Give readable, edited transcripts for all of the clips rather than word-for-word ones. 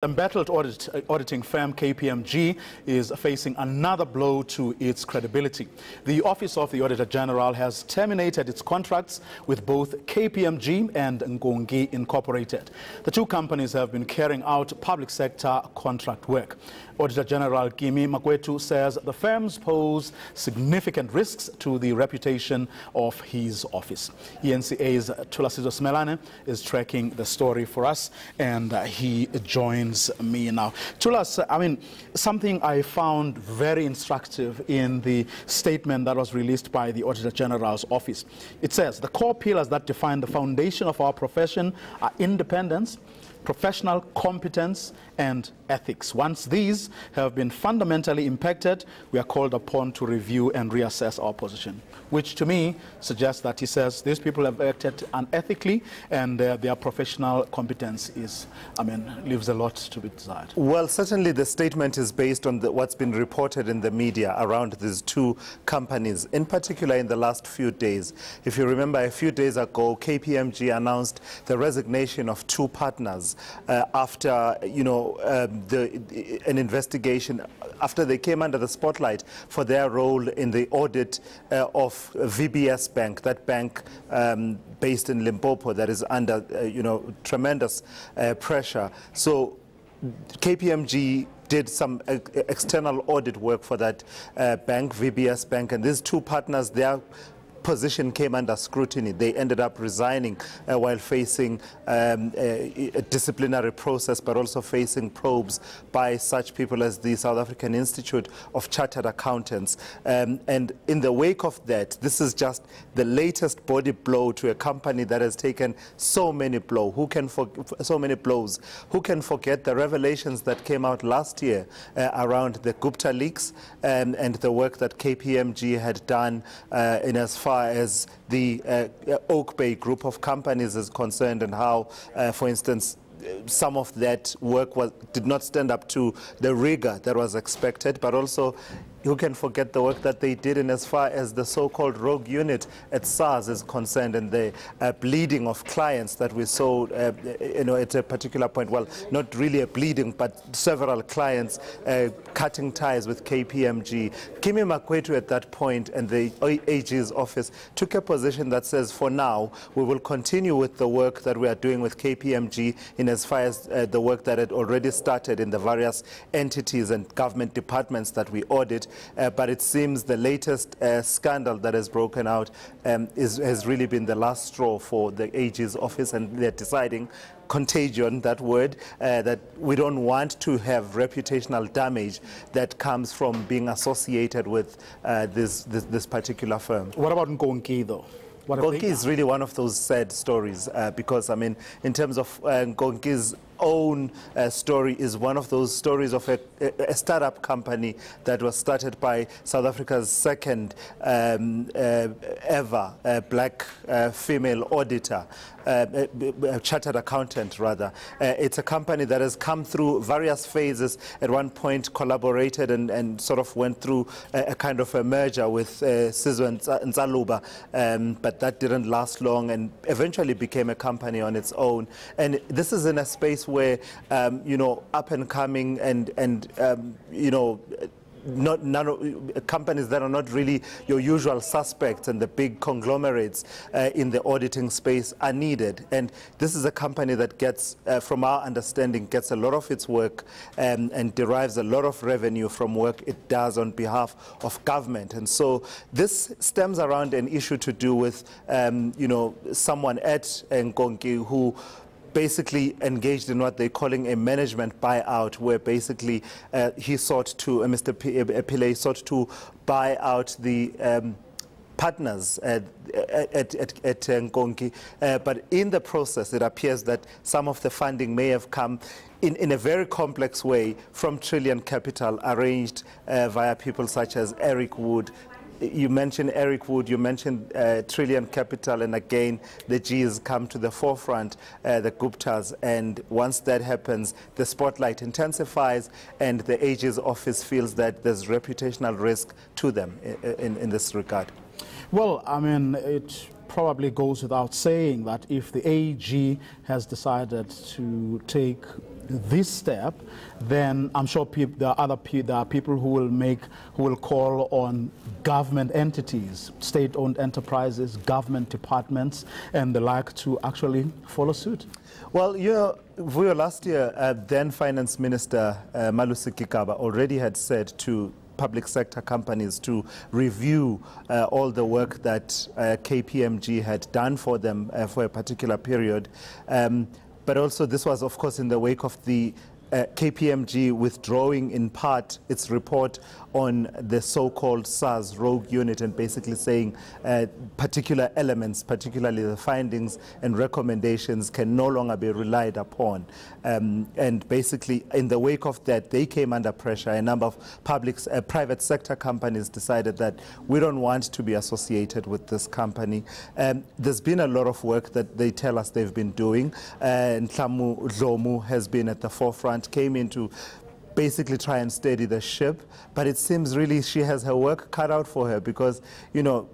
Embattled auditing firm KPMG is facing another blow to its credibility. The Office of the Auditor General has terminated its contracts with both KPMG and Nkonki Incorporated. The two companies have been carrying out public sector contract work. Auditor General Kimi Makwetu says the firms pose significant risks to the reputation of his office. eNCA's Thulasizwe Simelane is tracking the story for us, and he joins me now. Thulas, something I found very instructive in the statement that was released by the Auditor General's office. It says the core pillars that define the foundation of our profession are independence, professional competence, and ethics. Once these have been fundamentally impacted, we are called upon to review and reassess our position, which to me suggests that he says these people have acted unethically and their professional competence is, leaves a lot to be desired. Well, certainly the statement is based on what's been reported in the media around these two companies, in particular in the last few days. If you remember, a few days ago, KPMG announced the resignation of two partners after, an investigation, after they came under the spotlight for their role in the audit of VBS Bank, that bank based in Limpopo that is under, tremendous pressure. So KPMG did some external audit work for that bank, VBS Bank, and these two partners, their position came under scrutiny. They ended up resigning while facing a disciplinary process, but also facing probes by such people as the South African Institute of Chartered Accountants. And in the wake of that, this is just the latest body blow to a company that has taken so many blows. Who can forget the revelations that came out last year around the Gupta leaks and the work that KPMG had done in as far as the Oak Bay group of companies is concerned, and how, for instance, some of that work did not stand up to the rigor that was expected, but also who can forget the work that they did in as far as the so-called rogue unit at SARS is concerned, and the bleeding of clients that we saw, at a particular point. Well, not really a bleeding, but several clients cutting ties with KPMG. Kimi Makwetu at that point and the AG's office took a position that says, for now, we will continue with the work that we are doing with KPMG in as far as the work that had already started in the various entities and government departments that we audit. But it seems the latest scandal that has broken out has really been the last straw for the AG's office, and they're deciding, contagion, that word, that we don't want to have reputational damage that comes from being associated with this particular firm. What about Nkonki, though? Nkonki is really one of those sad stories because, in terms of Nkonki's own story, is one of those stories of a startup company that was started by South Africa's second ever black female auditor, chartered accountant rather. It's a company that has come through various phases. At one point collaborated and sort of went through a kind of a merger with Sizwe Nzaluba, but that didn't last long and eventually became a company on its own. And this is in a space where, up and coming and companies that are not really your usual suspects and the big conglomerates in the auditing space are needed. And this is a company that gets, from our understanding, gets a lot of its work and derives a lot of revenue from work it does on behalf of government. And so this stems around an issue to do with, someone at Nkonki who basically engaged in what they're calling a management buyout, where basically he sought to, Mr. Pillay sought to buy out the partners at Nkonki, but in the process it appears that some of the funding may have come in a very complex way from Trillion Capital, arranged via people such as Eric Wood. You mentioned Eric Wood, you mentioned Trillion Capital, and again, the G's come to the forefront, the Guptas, and once that happens, the spotlight intensifies, and the AG's office feels that there's reputational risk to them in this regard. Well, it probably goes without saying that if the AG has decided to take this step, then I'm sure there are people who will call on government entities, state-owned enterprises, government departments, and the like to actually follow suit. Well, you know, Vuyo, last year, then Finance Minister Malusi Gigaba already had said to public sector companies to review all the work that KPMG had done for them for a particular period. But also this was, of course, in the wake of the KPMG withdrawing in part its report on the so-called SARS rogue unit and basically saying particular elements, particularly the findings and recommendations, can no longer be relied upon. And basically in the wake of that, they came under pressure. A number of private sector companies decided that we don't want to be associated with this company. There's been a lot of work that they tell us they've been doing. Ntlamu Dlomu has been at the forefront, came in to basically try and steady the ship, but it seems really she has her work cut out for her because, you know,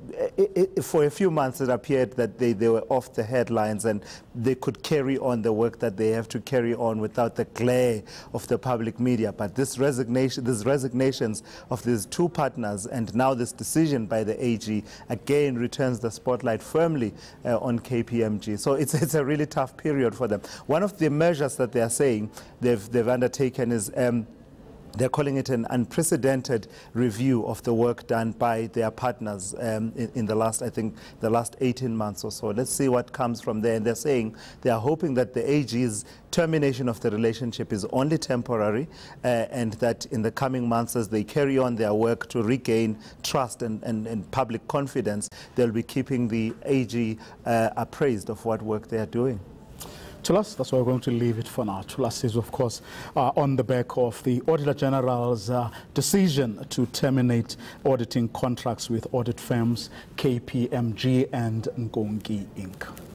for a few months it appeared that they were off the headlines and they could carry on the work that they have to carry on without the glare of the public media. But these resignations of these two partners and now this decision by the AG again returns the spotlight firmly on KPMG. So it's a really tough period for them. One of the measures that they are saying they've undertaken is they're calling it an unprecedented review of the work done by their partners in the last, I think, the last 18 months or so. Let's see what comes from there. And they're saying they are hoping that the AG's termination of the relationship is only temporary and that in the coming months, as they carry on their work to regain trust and public confidence, they'll be keeping the AG appraised of what work they are doing. Thulas, that's why we're going to leave it for now. Thulas is, of course, on the back of the Auditor General's decision to terminate auditing contracts with audit firms KPMG and Nkonki Inc.